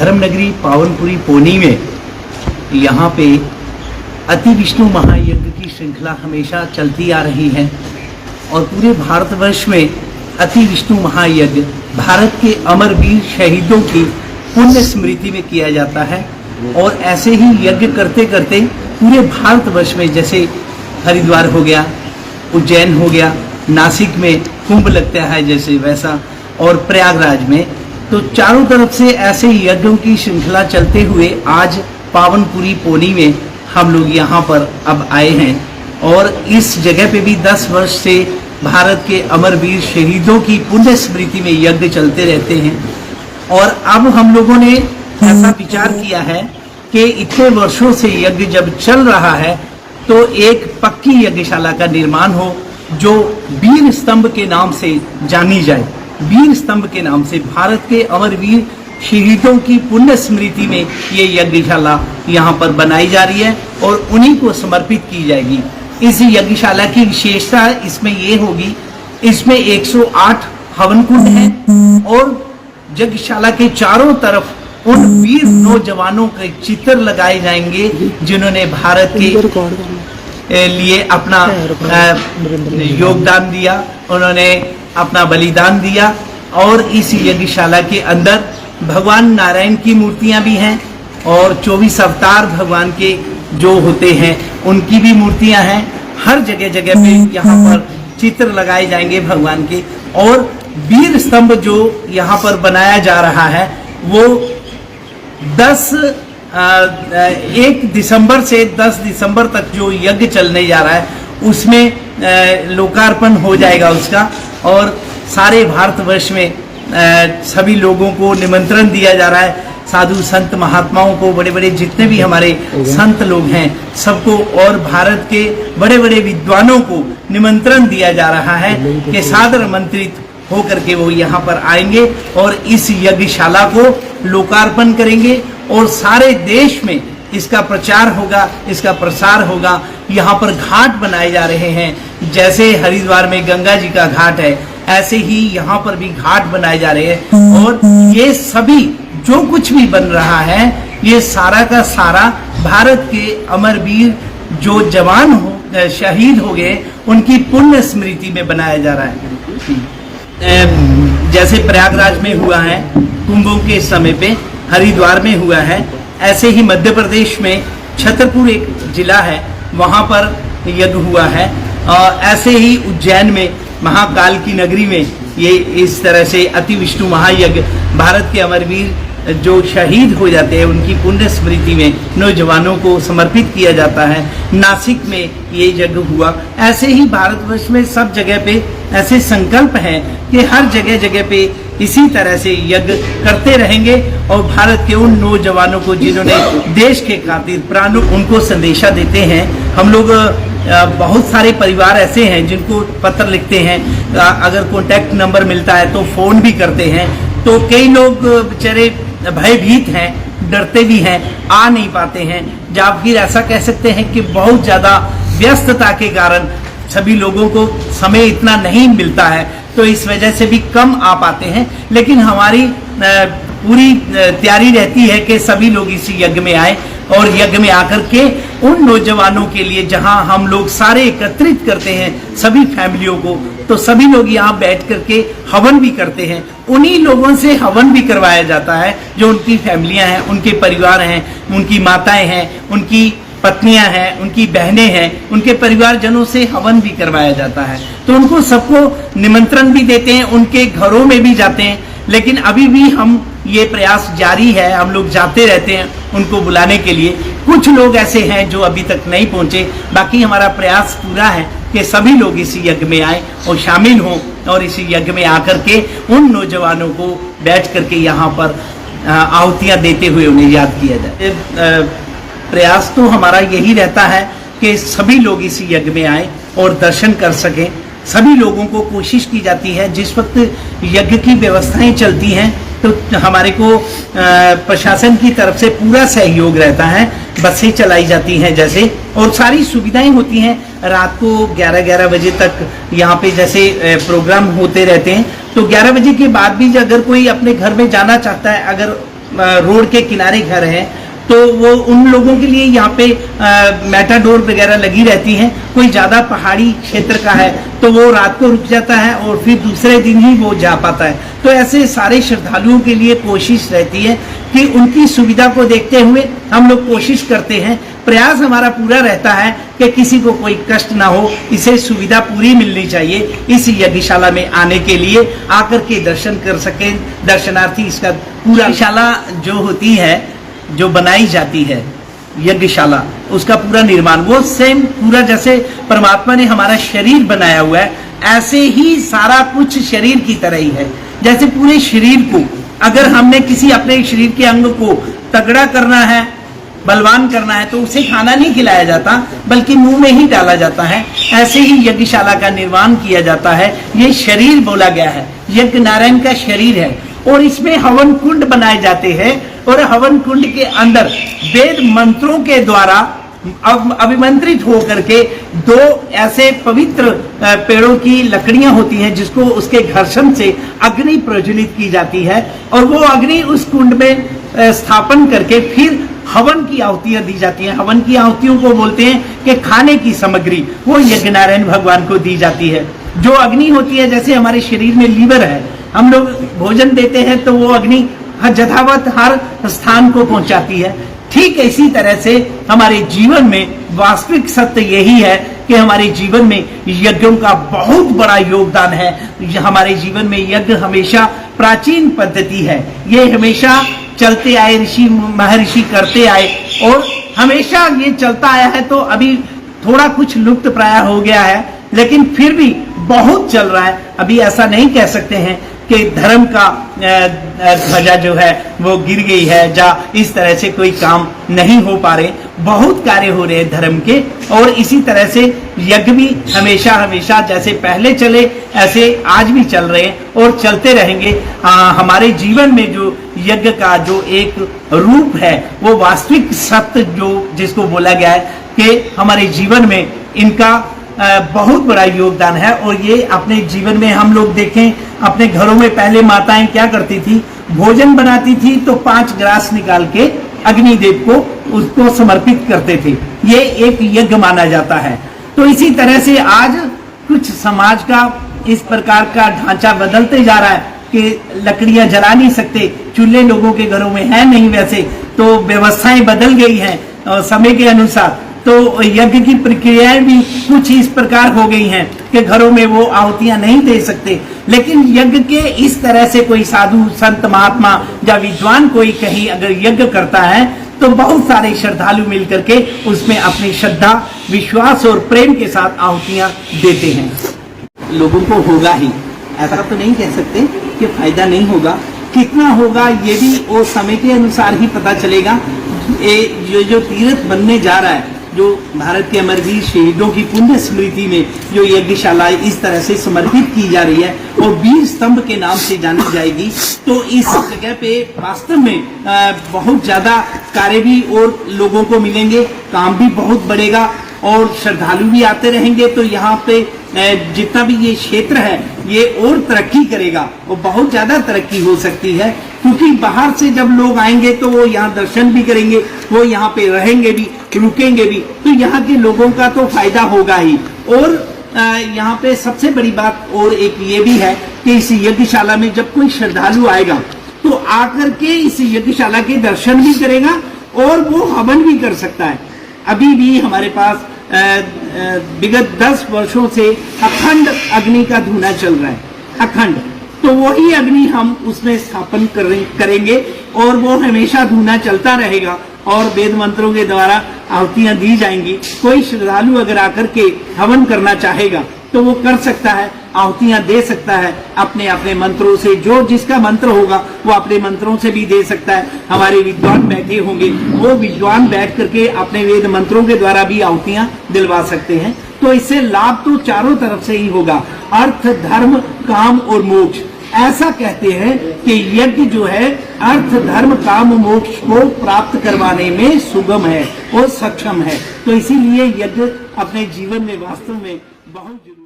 धर्मनगरी Pawanpuri pony में यहाँ पे अति विष्णु महायज्ञ की श्रृंखला हमेशा चलती आ रही है और पूरे भारतवर्ष में अति विष्णु महायज्ञ भारत के अमरवीर शहीदों की पुण्य स्मृति में किया जाता है। और ऐसे ही यज्ञ करते करते पूरे भारतवर्ष में, जैसे हरिद्वार हो गया, उज्जैन हो गया, नासिक में कुंभ लगता है जैसे वैसा, और प्रयागराज में, तो चारों तरफ से ऐसे यज्ञों की श्रृंखला चलते हुए आज पावनपुरी पोनी में हम लोग यहाँ पर अब आए हैं। और इस जगह पे भी 10 वर्ष से भारत के अमरवीर शहीदों की पुण्य स्मृति में यज्ञ चलते रहते हैं। और अब हम लोगों ने ऐसा विचार किया है कि इतने वर्षों से यज्ञ जब चल रहा है तो एक पक्की यज्ञशाला का निर्माण हो जो वीर स्तंभ के नाम से जानी जाए। वीर स्तंभ के नाम से भारत के अमरवीर शहीदों की पुण्य स्मृति में ये यज्ञशाला यहाँ पर बनाई जा रही है और उन्हीं को समर्पित की जाएगी। इस यज्ञशाला की विशेषता इसमें ये होगी, इसमें 108 हवन कुंड हैं और यज्ञशाला के चारों तरफ उन वीर नौजवानों के चित्र लगाए जाएंगे जिन्होंने भारत के लिए अपना योगदान दिया, उन्होंने अपना बलिदान दिया। और इस यज्ञशाला के अंदर भगवान नारायण की मूर्तियां भी हैं और 24 अवतार भगवान के जो होते हैं उनकी भी मूर्तियां हैं। हर जगह जगह पे यहाँ पर चित्र लगाए जाएंगे भगवान के। और वीर स्तंभ जो यहाँ पर बनाया जा रहा है वो 1 दिसंबर से 10 दिसंबर तक जो यज्ञ चलने जा रहा है उसमें लोकार्पण हो जाएगा उसका। और सारे भारतवर्ष में सभी लोगों को निमंत्रण दिया जा रहा है, साधु संत महात्माओं को, बड़े बड़े जितने भी हमारे संत लोग हैं सबको, और भारत के बड़े बड़े विद्वानों को निमंत्रण दिया जा रहा है कि सादर आमंत्रित होकर के वो यहाँ पर आएंगे और इस यज्ञशाला को लोकार्पण करेंगे और सारे देश में इसका प्रचार होगा, इसका प्रसार होगा। यहाँ पर घाट बनाए जा रहे हैं, जैसे हरिद्वार में गंगा जी का घाट है ऐसे ही यहाँ पर भी घाट बनाए जा रहे हैं। और ये सभी जो कुछ भी बन रहा है ये सारा का सारा भारत के अमरवीर जो जवान हो शहीद हो गए उनकी पुण्य स्मृति में बनाया जा रहा है। जैसे प्रयागराज में हुआ है कुंभों के समय पे, हरिद्वार में हुआ है, ऐसे ही मध्य प्रदेश में छतरपुर एक जिला है वहाँ पर यज्ञ हुआ है। और ऐसे ही उज्जैन में महाकाल की नगरी में ये इस तरह से अति विष्णु महायज्ञ भारत के अमरवीर जो शहीद हो जाते हैं उनकी पुण्य स्मृति में नौजवानों को समर्पित किया जाता है। नासिक में ये यज्ञ हुआ। ऐसे ही भारतवर्ष में सब जगह पे ऐसे संकल्प हैं कि हर जगह जगह पे इसी तरह से यज्ञ करते रहेंगे और भारत के उन नौजवानों को जिन्होंने देश के खातिर प्राण, उनको संदेशा देते हैं। हम लोग बहुत सारे परिवार ऐसे हैं जिनको पत्र लिखते हैं, अगर कॉन्टैक्ट नंबर मिलता है तो फोन भी करते हैं। तो कई लोग बेचारे भयभीत हैं, डरते भी हैं, आ नहीं पाते हैं, या फिर ऐसा कह सकते हैं कि बहुत ज़्यादा व्यस्तता के कारण सभी लोगों को समय इतना नहीं मिलता है तो इस वजह से भी कम आ पाते हैं। लेकिन हमारी पूरी तैयारी रहती है कि सभी लोग इस यज्ञ में आए और यज्ञ में आकर के उन नौजवानों के लिए जहां हम लोग सारे एकत्रित करते हैं सभी फैमिलियों को, तो सभी लोग यहाँ बैठ करके हवन भी करते हैं। उन्हीं लोगों से हवन भी करवाया जाता है जो उनकी फैमिलियां हैं, उनके परिवार हैं, उनकी माताएं हैं, उनकी पत्नियां हैं, उनकी बहनें हैं, उनके परिवारजनों से हवन भी करवाया जाता है। तो उनको सबको निमंत्रण भी देते हैं, उनके घरों में भी जाते हैं। लेकिन अभी भी हम ये प्रयास जारी है, हम लोग जाते रहते हैं उनको बुलाने के लिए। कुछ लोग ऐसे हैं जो अभी तक नहीं पहुंचे, बाकी हमारा प्रयास पूरा है कि सभी लोग इस यज्ञ में आए और शामिल हों और इस यज्ञ में आकर के उन नौजवानों को बैठ करके यहाँ पर आहुतियाँ देते हुए उन्हें याद किया जाए। प्रयास तो हमारा यही रहता है कि सभी लोग इस यज्ञ में आए और दर्शन कर सकें। सभी लोगों को कोशिश की जाती है, जिस वक्त यज्ञ की व्यवस्थाएं चलती हैं तो हमारे को प्रशासन की तरफ से पूरा सहयोग रहता है। बसें चलाई जाती हैं जैसे, और सारी सुविधाएं होती हैं। रात को 11-11 बजे तक यहाँ पे जैसे प्रोग्राम होते रहते हैं, तो 11 बजे के बाद भी अगर कोई अपने घर में जाना चाहता है, अगर रोड के किनारे घर हैं, तो वो उन लोगों के लिए यहाँ पे मेटाडोर वगैरह लगी रहती हैं। कोई ज़्यादा पहाड़ी क्षेत्र का है तो वो रात को रुक जाता है और फिर दूसरे दिन ही वो जा पाता है। तो ऐसे सारे श्रद्धालुओं के लिए कोशिश रहती है कि उनकी सुविधा को देखते हुए हम लोग कोशिश करते हैं, प्रयास हमारा पूरा रहता है कि किसी को कोई कष्ट ना हो, इसे सुविधा पूरी मिलनी चाहिए। इस यज्ञशाला में आने के लिए आकर के दर्शन कर सके दर्शनार्थी। इसका पूरा शाला जो होती है, जो बनाई जाती है यज्ञशाला, उसका पूरा निर्माण वो सेम पूरा जैसे परमात्मा ने हमारा शरीर बनाया हुआ है, ऐसे ही सारा कुछ शरीर की तरह ही है। जैसे पूरे शरीर को अगर हमने किसी अपने शरीर के अंग को तगड़ा करना है, बलवान करना है, तो उसे खाना नहीं खिलाया जाता बल्कि मुंह में ही डाला जाता है। ऐसे ही यज्ञशाला का निर्माण किया जाता है। ये शरीर बोला गया है, यज्ञ नारायण का शरीर है और इसमें हवन कुंड बनाए जाते हैं और हवन कुंड के अंदर वेद मंत्रों के द्वारा अभिमंत्रित होकर के दो ऐसे पवित्र पेड़ों की लकड़ियां होती हैं जिसको उसके घर्षण से अग्नि प्रज्वलित की जाती है और वो अग्नि उस कुंड में स्थापन करके फिर हवन की आहुतियां दी जाती हैं। हवन की आहुतियों को बोलते हैं कि खाने की सामग्री वो यज्ञ नारायण भगवान को दी जाती है। जो अग्नि होती है, जैसे हमारे शरीर में लीवर है, हम लोग भोजन देते हैं तो वो अग्नि यथावत हर स्थान को पहुंचाती है। ठीक इसी तरह से हमारे जीवन में वास्तविक सत्य यही है कि हमारे जीवन में यज्ञों का बहुत बड़ा योगदान है। हमारे जीवन में यज्ञ हमेशा प्राचीन पद्धति है, ये हमेशा चलते आए, ऋषि महर्षि करते आए और हमेशा ये चलता आया है। तो अभी थोड़ा कुछ लुप्त प्राय हो गया है, लेकिन फिर भी बहुत चल रहा है। अभी ऐसा नहीं कह सकते हैं कि धर्म का ध्वजा जो है वो गिर गई है, या इस तरह से कोई काम नहीं हो पा रहे। बहुत कार्य हो रहे हैं धर्म के, और इसी तरह से यज्ञ भी हमेशा हमेशा जैसे पहले चले ऐसे आज भी चल रहे हैं और चलते रहेंगे। हमारे जीवन में जो यज्ञ का जो एक रूप है वो वास्तविक सत्य जो जिसको बोला गया है कि हमारे जीवन में इनका बहुत बड़ा योगदान है। और ये अपने जीवन में हम लोग देखें, अपने घरों में पहले माताएं क्या करती थी, भोजन बनाती थी तो 5 ग्रास निकाल के अग्निदेव को उसको समर्पित करते थे। ये एक यज्ञ माना जाता है। तो इसी तरह से आज कुछ समाज का इस प्रकार का ढांचा बदलते जा रहा है कि लकड़ियां जला नहीं सकते, चूल्हे लोगों के घरों में है नहीं, वैसे तो व्यवस्थाएं बदल गई हैं समय के अनुसार। तो यज्ञ की प्रक्रियाएं भी कुछ इस प्रकार हो गई हैं कि घरों में वो आहुतियां नहीं दे सकते। लेकिन यज्ञ के इस तरह से कोई साधु संत महात्मा या विद्वान कोई कहीं अगर यज्ञ करता है तो बहुत सारे श्रद्धालु मिलकर के उसमें अपनी श्रद्धा, विश्वास और प्रेम के साथ आहुतियां देते हैं। लोगों को होगा ही, ऐसा तो नहीं कह सकते कि फायदा नहीं होगा। कितना होगा ये भी वो समय के अनुसार ही पता चलेगा। ये जो तीर्थ बनने जा रहा है, जो भारत के अमरवीर शहीदों की पुण्य स्मृति में जो यज्ञशाला इस तरह से समर्पित की जा रही है और वीर स्तंभ के नाम से जानी जाएगी, तो इस जगह पे वास्तव में बहुत ज्यादा कार्य भी और लोगों को मिलेंगे, काम भी बहुत बढ़ेगा और श्रद्धालु भी आते रहेंगे। तो यहाँ पे जितना भी ये क्षेत्र है ये और तरक्की करेगा और बहुत ज्यादा तरक्की हो सकती है, क्योंकि बाहर से जब लोग आएंगे तो वो यहाँ दर्शन भी करेंगे, वो यहाँ पे रहेंगे भी, रुकेंगे भी, तो यहाँ के लोगों का तो फायदा होगा ही। और यहाँ पे सबसे बड़ी बात और एक ये भी है कि इस यज्ञशाला में जब कोई श्रद्धालु आएगा तो आकर के इस यज्ञशाला के दर्शन भी करेगा और वो हवन भी कर सकता है। अभी भी हमारे पास विगत 10 वर्षों से अखंड अग्नि का धुना चल रहा है, अखंड। तो वही अग्नि हम उसमें स्थापन करेंगे और वो हमेशा धुना चलता रहेगा और वेद मंत्रों के द्वारा आहुतियां दी जाएंगी। कोई श्रद्धालु अगर आकर के हवन करना चाहेगा तो वो कर सकता है, आहुतियां दे सकता है अपने अपने मंत्रों से। जो जिसका मंत्र होगा वो अपने मंत्रों से भी दे सकता है। हमारे विद्वान बैठे होंगे, वो विद्वान बैठ करके अपने वेद मंत्रों के द्वारा भी आहुतियां दिलवा सकते हैं। तो इससे लाभ तो चारों तरफ से ही होगा, अर्थ, धर्म, काम और मोक्ष। ऐसा कहते हैं कि यज्ञ जो है अर्थ, धर्म, काम, मोक्ष को प्राप्त करवाने में सुगम है और सक्षम है। तो इसीलिए यज्ञ अपने जीवन में वास्तव में बहुत जरूरी